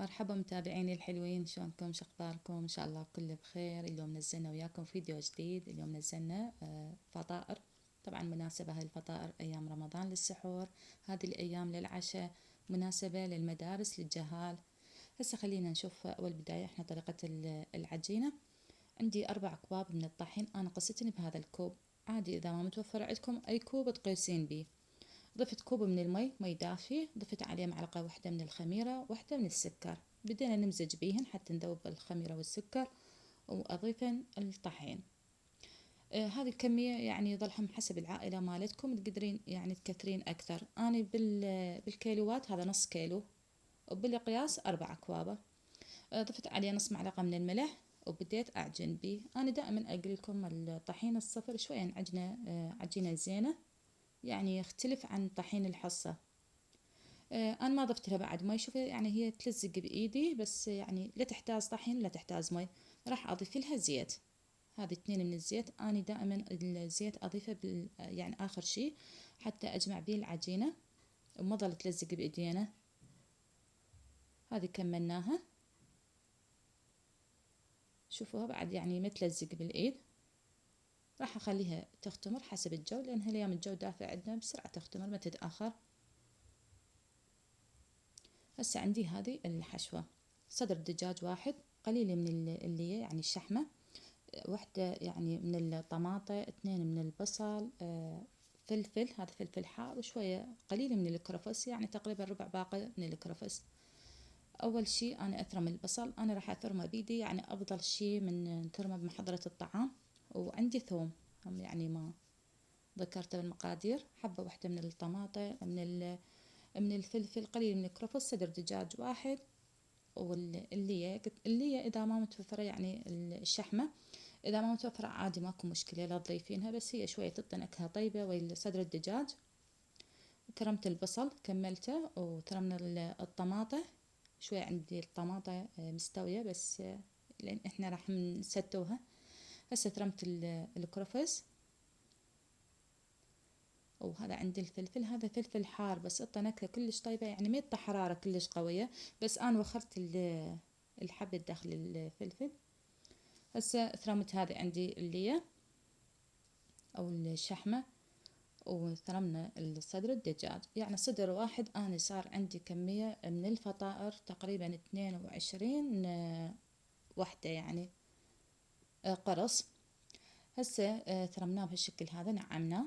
مرحبا متابعيني الحلوين، شلونكم؟ شخباركم؟ ان شاء الله كله بخير. اليوم نزلنا وياكم فيديو جديد. اليوم نزلنا فطائر. طبعا مناسبة هاي الفطائر ايام رمضان للسحور، هذه الايام للعشاء، مناسبة للمدارس للجهال. هسه خلينا نشوف اول بداية احنا طريقة العجينة. عندي 4 أكواب من الطحين، انا قستني بهذا الكوب. عادي اذا ما متوفر عندكم اي كوب تقيسين بيه. ضفت كوب من المي، مي دافي، ضفت عليه معلقة واحدة من الخميرة، واحدة من السكر. بدينا نمزج بيهن حتى نذوب الخميرة والسكر، وأضيفن الطحين. هذه الكمية يعني يظلهم حسب العائلة مالتكم، تقدرين يعني تكثرين أكثر. أنا بالكيلوات هذا نص كيلو، وبالقياس 4 أكواب. ضفت عليه نص معلقة من الملح، وبديت أعجن بيه. أنا دائما أقول لكم الطحين الصفر شوية نعجنه عجينة زينة، يعني يختلف عن طحين الحصة. انا ما ضفت لها بعد مي، شوفي يعني هي تلزق بايدي، بس يعني لا تحتاج طحين لا تحتاج مي. راح اضيف لها زيت. هذه 2 من الزيت. انا دائما الزيت اضيفه يعني اخر شي، حتى اجمع بيه العجينة وما ظل تلزق بايدينا. هذه كملناها، شوفوها بعد يعني ما تلزق بالايد. راح اخليها تختمر حسب الجو، لان هالايام الجو دافع عندنا، بسرعة تختمر ما تتاخر. هسه عندي هذه الحشوة. صدر دجاج واحد، قليل من اللي يعني الشحمة، واحدة يعني من الطماطة، 2 من البصل، فلفل، هذا فلفل حار، وشوية قليل من الكرفس، يعني تقريبا ربع باقة من الكرفس. أول شي أنا أثرم البصل، أنا راح أثرمه بيدي، يعني أفضل شي من ثرمه بمحضرة الطعام. وعندي ثوم هم يعني ما ذكرته بالمقادير. حبة واحدة من الطماطة، من الفلفل، قليل من الكرفس، صدر دجاج واحد. واللية إذا ما متوفرة يعني الشحمة، إذا ما متوفرة عادي ماكو مشكلة لا تضيفينها، بس هي شوية تعطي نكهة طيبة ويا صدر الدجاج. ثرمت البصل كملته، وثرمنا الطماطة. شوية عندي الطماطة مستوية، بس لأن إحنا راح نستوها. هسه ثرمت الكرفس. وهذا عندي الفلفل، هذا فلفل حار بس اعطى نكهة كلش طيبة، يعني ما يعطى حرارة كلش قوية، بس أنا وخرت الحبة داخل الفلفل. هسه ثرمت هذه عندي اللية أو الشحمة، وثرمنا الصدر الدجاج، يعني صدر واحد. أنا صار عندي كمية من الفطائر تقريبا 22 وحدة يعني قرص. هسه ثرمناه بهالشكل هذا، نعمناه،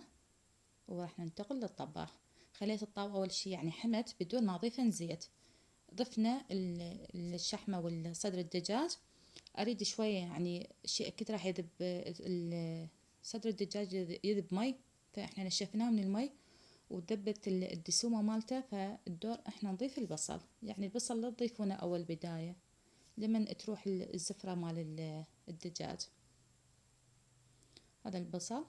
وراح ننتقل للطباخ. خليت الطاوة أول شي يعني حمت بدون ما أضيف زيت. ضفنا الشحمة والصدر الدجاج. أريد شوية يعني شيء أكيد راح يذب صدر الدجاج، يذب مي، فإحنا نشفناه من المي وذبت الدسومة مالته. فالدور إحنا نضيف البصل، يعني البصل لا تضيفونه أول بداية، لمن تروح الزفرة مال الدجاج. هذا البصل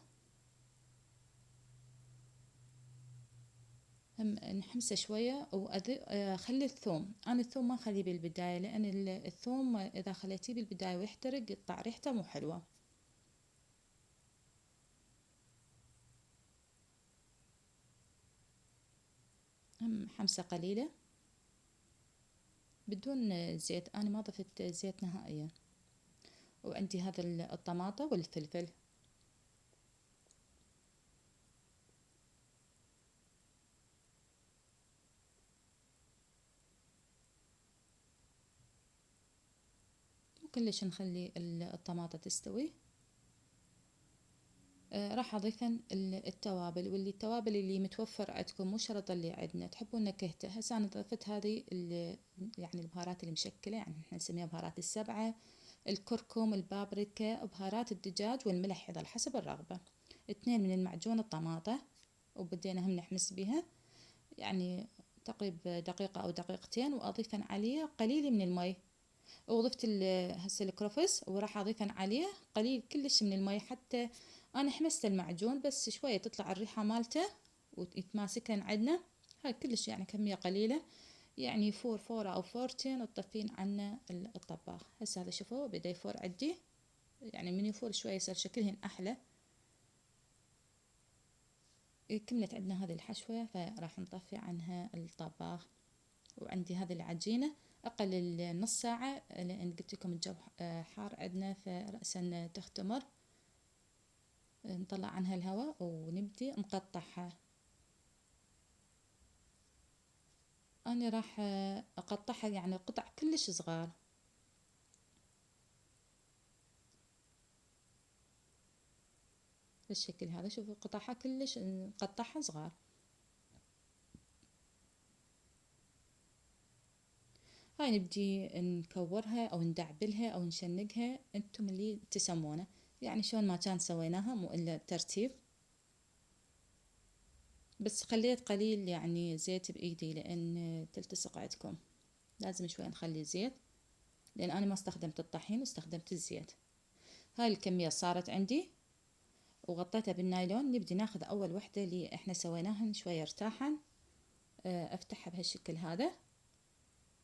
هم نحمسه شوية. وأخلي الثوم، أنا الثوم ما أخليه بالبداية، لأن الثوم إذا خليتيه بالبداية ويحترق يطلع ريحته مو حلوة. هم حمسة قليلة بدون زيت، أنا ما ضفت زيت نهائيا. وعندي هذا الطماطة والفلفل. وكلش نخلي الطماطة تستوي. راح أضيفن التوابل، واللي التوابل اللي متوفر عندكم، مو شرط اللي عندنا تحبون نكهته. هسه أنا ضفت هذه يعني البهارات المشكلة، يعني احنا نسميها بهارات السبعة: الكركم، البابريكا، بهارات الدجاج، والملح يظل حسب الرغبة. 2 من المعجون الطماطة، وبدينا هم نحمس بها يعني تقريبا دقيقة أو دقيقتين. وأضيفن عليه قليل من المي. وضفت هسه الكرفس، وراح أضيفن عليه قليل كلش من المي، حتى أنا حمست المعجون بس شوية تطلع الريحة مالته ويتماسكن عندنا. هاي كلش يعني كمية قليلة، يعني فورة أو فورتين تطفين عنا الطباخ. هسه هذا شوفوا بدأ يفور عندي، يعني من يفور شوية يصير شكلهن أحلى. كملت عندنا هذه الحشوة، فراح نطفي عنها الطباخ. وعندي هذه العجينة أقل نص ساعة، لأن قلت لكم الجو حار عندنا فرأسا تختمر. نطلع عنها الهواء ونبدي نقطعها. أنا راح أقطعها يعني قطع كلش صغار. بالشكل هذا، شوفوا قطعها كلش نقطعها صغار. هاي نبدي نكورها او ندعبلها او نشنقها، انتم اللي تسمونه، يعني شلون ما كان سويناها مو الا ترتيب. بس خليت قليل يعني زيت بايدي لان تلتصق عندكم، لازم شوي نخلي زيت، لان انا ما استخدمت الطحين استخدمت الزيت. هاي الكمية صارت عندي وغطيتها بالنايلون. نبدي ناخذ اول وحدة اللي احنا سويناهن شوية ارتاحن، افتحها بهالشكل هذا.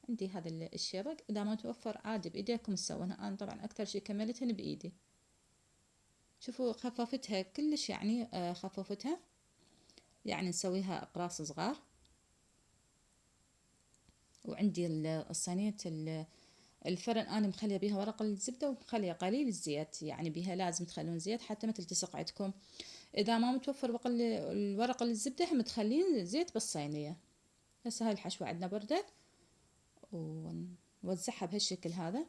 عندي هذا الشبك، اذا ما توفر عادي بايديكم تسوونها، انا طبعا اكثر شي كملتهن بايدي. شوفوا خففتها كلش، يعني خففتها، يعني نسويها اقراص صغار. وعندي الصينية الفرن انا مخليه بيها ورق الزبدة ومخليه قليل الزيت، يعني بيها لازم تخلون زيت حتى ما تلتصق عندكم. اذا ما متوفر الورق الزبدة هم تخلين زيت بالصينية. هسه هاي الحشوة عندنا بردت ونوزعها بهالشكل هذا.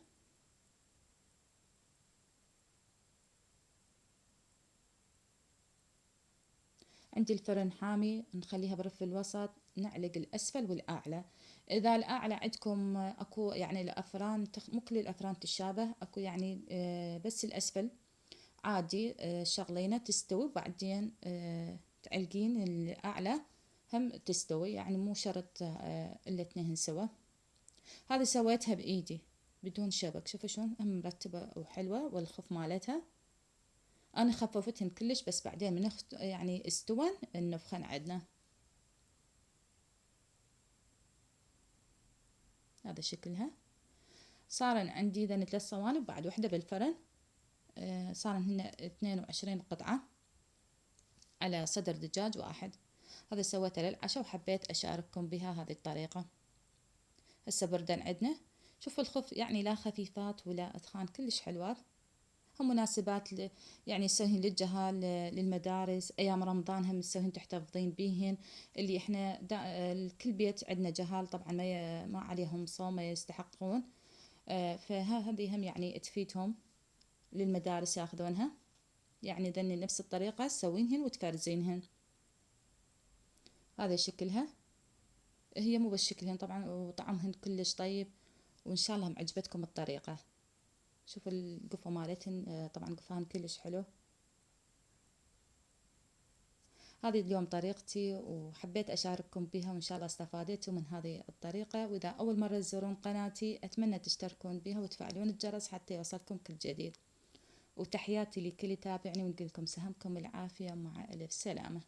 عندي الفرن حامي، نخليها برف الوسط، نعلق الأسفل والأعلى. إذا الأعلى عندكم أكو يعني الأفران مو كل الأفران تشابه، أكو يعني بس الأسفل عادي شغلينه تستوي، وبعدين تعلقين الأعلى هم تستوي، يعني مو شرط الاثنين سوا. هذه سويتها بإيدي بدون شبك، شوفوا شلون هم مرتبة وحلوة، والخف مالتها أنا خففتهن كلش، بس بعدين من يعني استوى النفخن عندنا. هذا شكلها. صار عندي ذن 3 صواني بعد وحدة بالفرن. صار هن 22 قطعة على صدر دجاج واحد. هذا سويته للعشاء وحبيت أشارككم بها هذه الطريقة. هسه بردن عندنا. شوفوا الخف يعني لا خفيفات ولا أثخان، كلش حلوات. هم مناسبات يعني تسوين للجهال، للمدارس، أيام رمضان هم تسوين تحتفظين بيهن. اللي إحنا الكل بيت عندنا جهال طبعا ما عليهم صوم، ما يستحقون. فهذه هم يعني تفيدهم للمدارس ياخذونها. يعني ذني نفس الطريقة تسوينهن وتفرزينهن. هذا شكلها. هي مو بس شكلهن طبعا، وطعمهن كلش طيب، وإن شاء الله عجبتكم الطريقة. شوفوا القفة مالتهن، طبعا قفاهن كلش حلو. هذه اليوم طريقتي وحبيت أشارككم بها، وإن شاء الله استفادتوا من هذه الطريقة. وإذا أول مرة تزورون قناتي أتمنى تشتركون بها وتفعلون الجرس حتى يوصلكم كل جديد. وتحياتي لكل يتابعني، ونقول لكم سهمكم العافية، مع ألف سلامة.